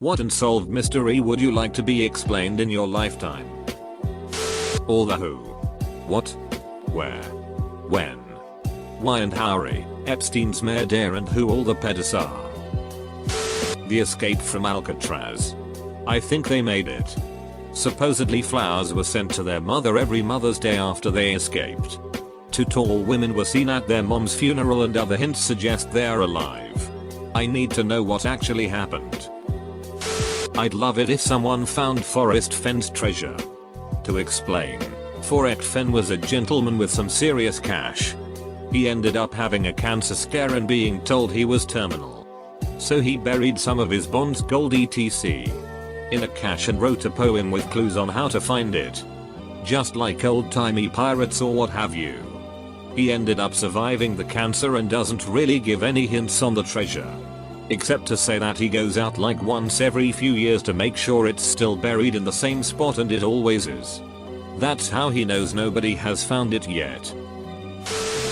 What unsolved mystery would you like to be explained in your lifetime? All the who, what, where, when, why and how, Epstein's murder and who all the pedos are. The escape from Alcatraz. I think they made it. Supposedly flowers were sent to their mother every Mother's Day after they escaped. 2 tall women were seen at their mom's funeral and other hints suggest they are alive. I need to know what actually happened. I'd love it if someone found Forrest Fenn's treasure. To explain, Forrest Fenn was a gentleman with some serious cash. He ended up having a cancer scare and being told he was terminal. So he buried some of his bonds, gold etc. in a cache and wrote a poem with clues on how to find it. Just like old-timey pirates or what have you. He ended up surviving the cancer and doesn't really give any hints on the treasure. Except to say that he goes out like once every few years to make sure it's still buried in the same spot, and it always is. That's how he knows nobody has found it yet.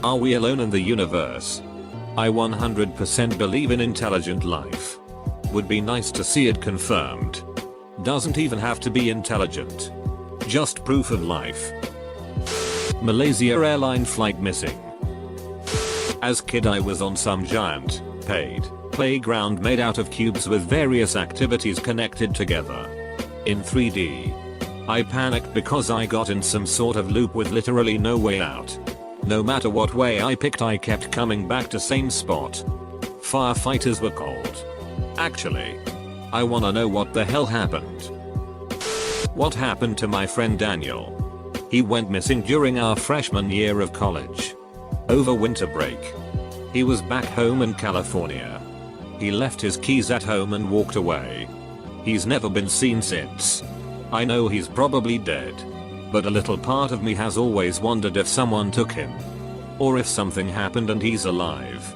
Are we alone in the universe? I 100% believe in intelligent life. Would be nice to see it confirmed. Doesn't even have to be intelligent. Just proof of life. Malaysia airline flight missing. As kid I was on some giant, paid playground made out of cubes with various activities connected together. In 3D. I panicked because I got in some sort of loop with literally no way out. No matter what way I picked, I kept coming back to same spot. Firefighters were called. Actually, I wanna know what the hell happened. What happened to my friend Daniel? He went missing during our freshman year of college. Over winter break. He was back home in California. He left his keys at home and walked away. He's never been seen since. I know he's probably dead. But a little part of me has always wondered if someone took him. Or if something happened and he's alive.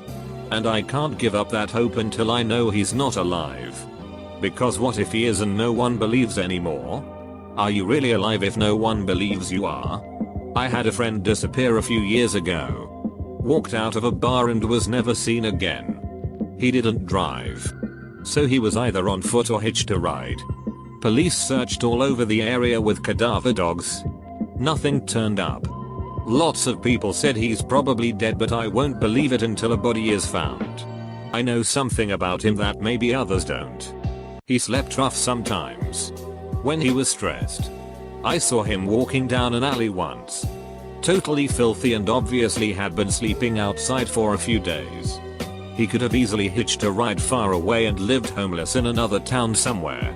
And I can't give up that hope until I know he's not alive. Because what if he is and no one believes anymore? Are you really alive if no one believes you are? I had a friend disappear a few years ago. Walked out of a bar and was never seen again. He didn't drive. So he was either on foot or hitched a ride. Police searched all over the area with cadaver dogs. Nothing turned up. Lots of people said he's probably dead, but I won't believe it until a body is found. I know something about him that maybe others don't. He slept rough sometimes. When he was stressed. I saw him walking down an alley once. Totally filthy and obviously had been sleeping outside for a few days. He could have easily hitched a ride far away and lived homeless in another town somewhere.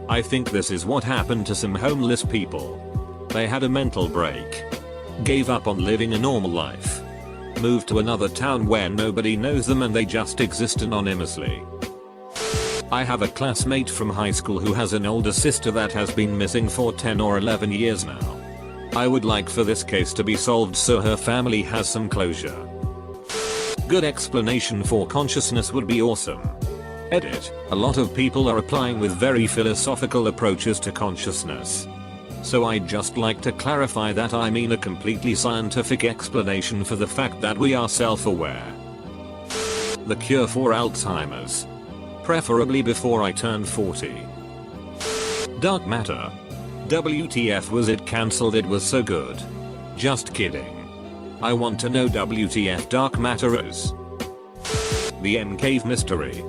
I think this is what happened to some homeless people. They had a mental break. Gave up on living a normal life. Moved to another town where nobody knows them and they just exist anonymously. I have a classmate from high school who has an older sister that has been missing for 10 or 11 years now. I would like for this case to be solved so her family has some closure. Good explanation for consciousness would be awesome. Edit. A lot of people are applying with very philosophical approaches to consciousness. So I'd just like to clarify that I mean a completely scientific explanation for the fact that we are self-aware. The cure for Alzheimer's. Preferably before I turn 40. Dark matter. WTF was it cancelled? It was so good. Just kidding. I want to know WTF dark matter is. The M Cave mystery.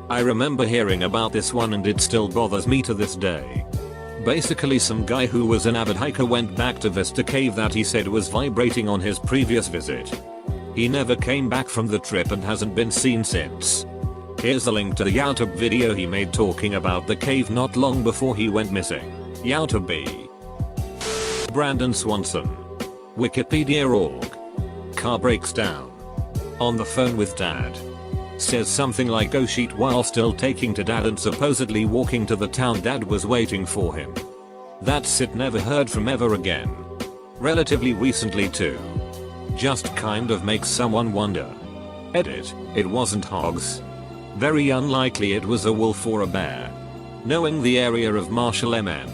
I remember hearing about this one and it still bothers me to this day. Basically some guy who was an avid hiker went back to Vista Cave that he said was vibrating on his previous visit. He never came back from the trip and hasn't been seen since. Here's a link to the YouTube video he made talking about the cave not long before he went missing. YouTube. Brandon Swanson. Wikipedia.org. Car breaks down. On the phone with dad. Says something like oh shit while still taking to dad and supposedly walking to the town dad was waiting for him. That's it, never heard from ever again. Relatively recently too. Just kind of makes someone wonder. Edit. It wasn't hogs. Very unlikely it was a wolf or a bear. Knowing the area of Marshall MN.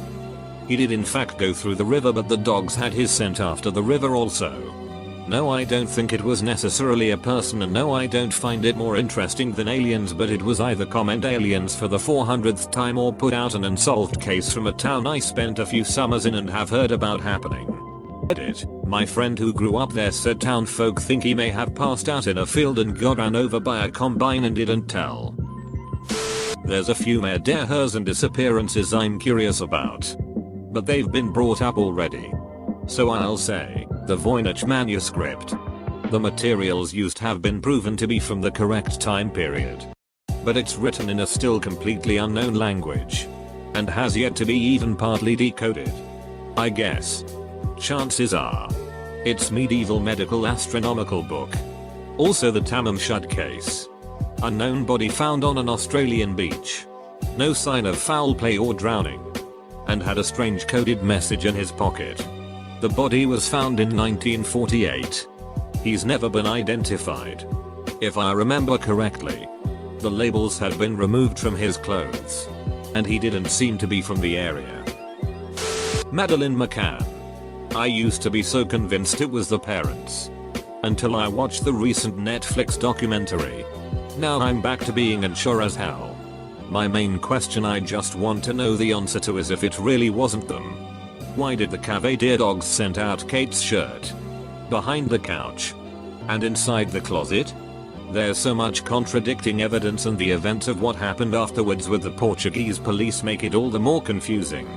He did in fact go through the river, but the dogs had his scent after the river also. No, I don't think it was necessarily a person, and no, I don't find it more interesting than aliens, but it was either comment aliens for the 400th time or put out an unsolved case from a town I spent a few summers in and have heard about happening. Edit. My friend who grew up there said town folk think he may have passed out in a field and got ran over by a combine and didn't tell. There's a few murders and disappearances I'm curious about, but they've been brought up already. So I'll say, the Voynich manuscript. The materials used have been proven to be from the correct time period, but it's written in a still completely unknown language, and has yet to be even partly decoded. I guess chances are it's medieval medical astronomical book. Also the Tamam Shud case. Unknown body found on an Australian beach. No sign of foul play or drowning, and had a strange coded message in his pocket. The body was found in 1948. He's never been identified. If I remember correctly, the labels had been removed from his clothes, and he didn't seem to be from the area. Madeleine McCann. I used to be so convinced it was the parents, until I watched the recent Netflix documentary. Now I'm back to being unsure as hell. My main question I just want to know the answer to is if it really wasn't them. Why did the Cavalier dogs send out Kate's shirt behind the couch and inside the closet? There's so much contradicting evidence, and the events of what happened afterwards with the Portuguese police make it all the more confusing.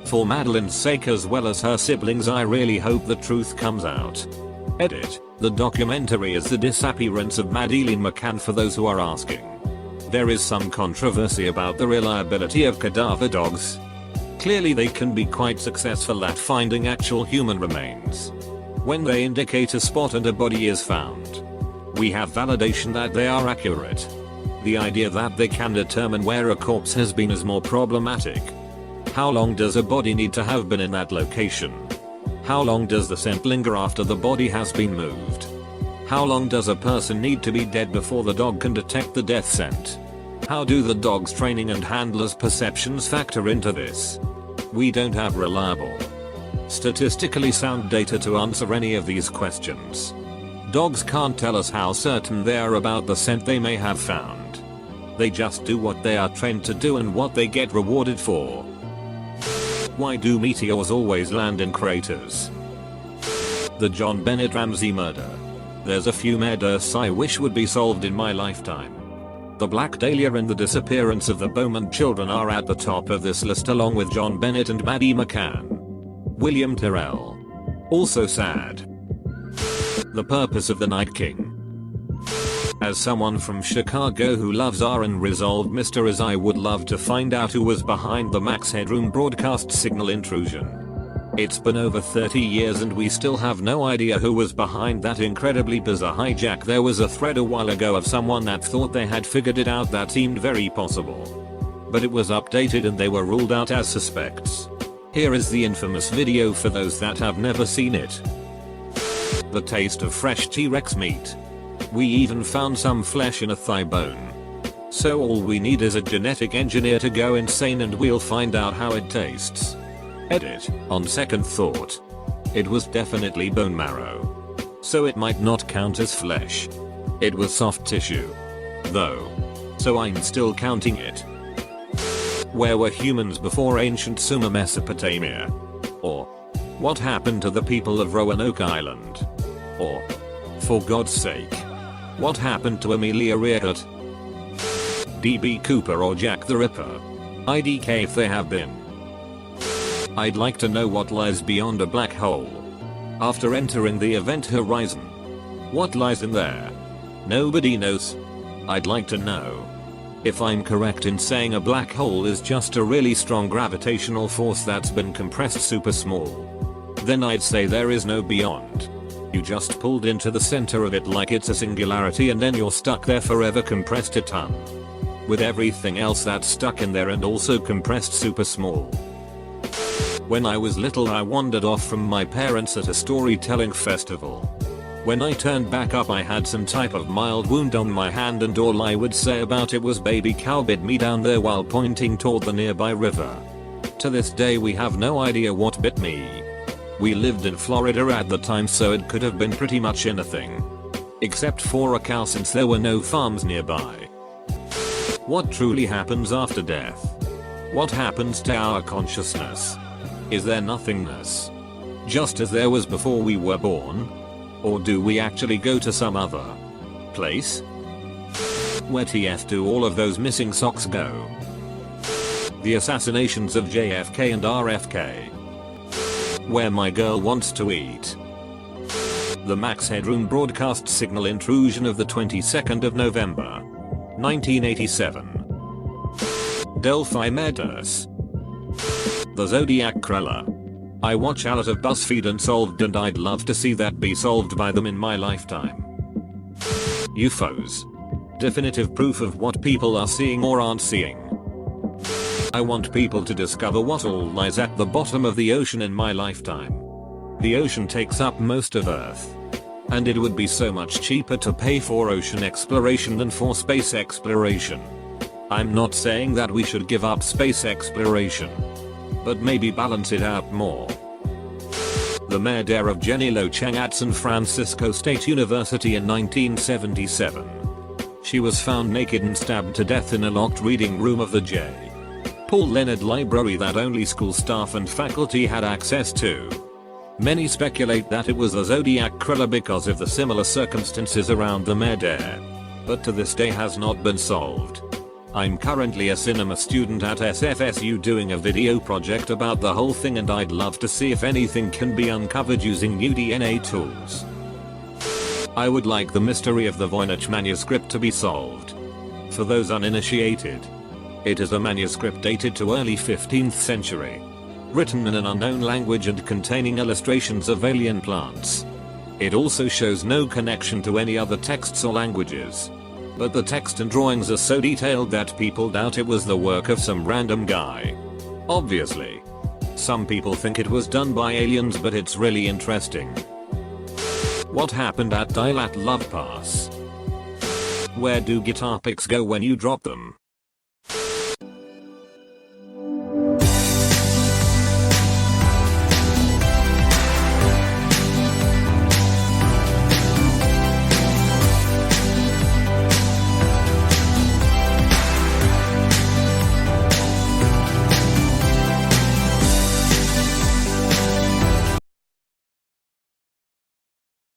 For Madeleine's sake as well as her siblings, I really hope the truth comes out. Edit. The documentary is the disappearance of Madeleine McCann for those who are asking. There is some controversy about the reliability of cadaver dogs. Clearly they can be quite successful at finding actual human remains when they indicate a spot and a body is found. We have validation that they are accurate. The idea that they can determine where a corpse has been is more problematic. How long does a body need to have been in that location? How long does the scent linger after the body has been moved? How long does a person need to be dead before the dog can detect the death scent? How do the dog's training and handler's perceptions factor into this? We don't have reliable, statistically sound data to answer any of these questions. Dogs can't tell us how certain they are about the scent they may have found. They just do what they are trained to do and what they get rewarded for. Why do meteors always land in craters? The John Bennett Ramsey murder. There's a few murders I wish would be solved in my lifetime. The Black Dahlia and the disappearance of the Bowman children are at the top of this list, along with John Bennett and Maddie McCann. William Tyrrell. Also sad. The purpose of the Night King. As someone from Chicago who loves our Unresolved mysteries, I would love to find out who was behind the Max Headroom broadcast signal intrusion. It's been over 30 years and we still have no idea who was behind that incredibly bizarre hijack. There was a thread a while ago of someone that thought they had figured it out. That seemed very possible, but it was updated and they were ruled out as suspects. Here is the infamous video for those that have never seen it. The taste of fresh T-Rex meat. We even found some flesh in a thigh bone. So all we need is a genetic engineer to go insane and we'll find out how it tastes. Edit. On second thought, it was definitely bone marrow, so it might not count as flesh. It was soft tissue, though, so I'm still counting it. Where were humans before ancient Sumer, Mesopotamia? Or what happened to the people of Roanoke Island? Or, for God's sake, what happened to Amelia Earhart, D.B. Cooper or Jack the Ripper? IDK if they have been. I'd like to know what lies beyond a black hole. After entering the event horizon, what lies in there? Nobody knows. I'd like to know. If I'm correct in saying a black hole is just a really strong gravitational force that's been compressed super small, then I'd say there is no beyond. You just pulled into the center of it like it's a singularity and then you're stuck there forever, compressed a ton, with everything else that's stuck in there and also compressed super small. When I was little I wandered off from my parents at a storytelling festival. When I turned back up I had some type of mild wound on my hand and all I would say about it was baby cow bit me down there while pointing toward the nearby river. To this day we have no idea what bit me. We lived in Florida at the time, so it could have been pretty much anything. Except for a cow, since there were no farms nearby. What truly happens after death? What happens to our consciousness? Is there nothingness? Just as there was before we were born? Or do we actually go to some other place? Where TF do all of those missing socks go? The assassinations of JFK and RFK. Where my girl wants to eat. The Max Headroom broadcast signal intrusion of the 22nd of November, 1987. Delphi Meadows. The Zodiac Cruller. I watch a lot of BuzzFeed Unsolved, and I'd love to see that be solved by them in my lifetime. UFOs. Definitive proof of what people are seeing or aren't seeing. I want people to discover what all lies at the bottom of the ocean in my lifetime. The ocean takes up most of Earth. And it would be so much cheaper to pay for ocean exploration than for space exploration. I'm not saying that we should give up space exploration, but maybe balance it out more. The murder of Jenny Lo Chang at San Francisco State University in 1977. She was found naked and stabbed to death in a locked reading room of the J. Paul Leonard Library that only school staff and faculty had access to. Many speculate that it was a Zodiac Killer because of the similar circumstances around the murder, but to this day has not been solved. I'm currently a cinema student at SFSU doing a video project about the whole thing, and I'd love to see if anything can be uncovered using new DNA tools. I would like the mystery of the Voynich manuscript to be solved. For those uninitiated, it is a manuscript dated to early 15th century. Written in an unknown language and containing illustrations of alien plants. It also shows no connection to any other texts or languages. But the text and drawings are so detailed that people doubt it was the work of some random guy. Obviously. Some people think it was done by aliens, but it's really interesting. What happened at Dilat Love Pass? Where do guitar picks go when you drop them?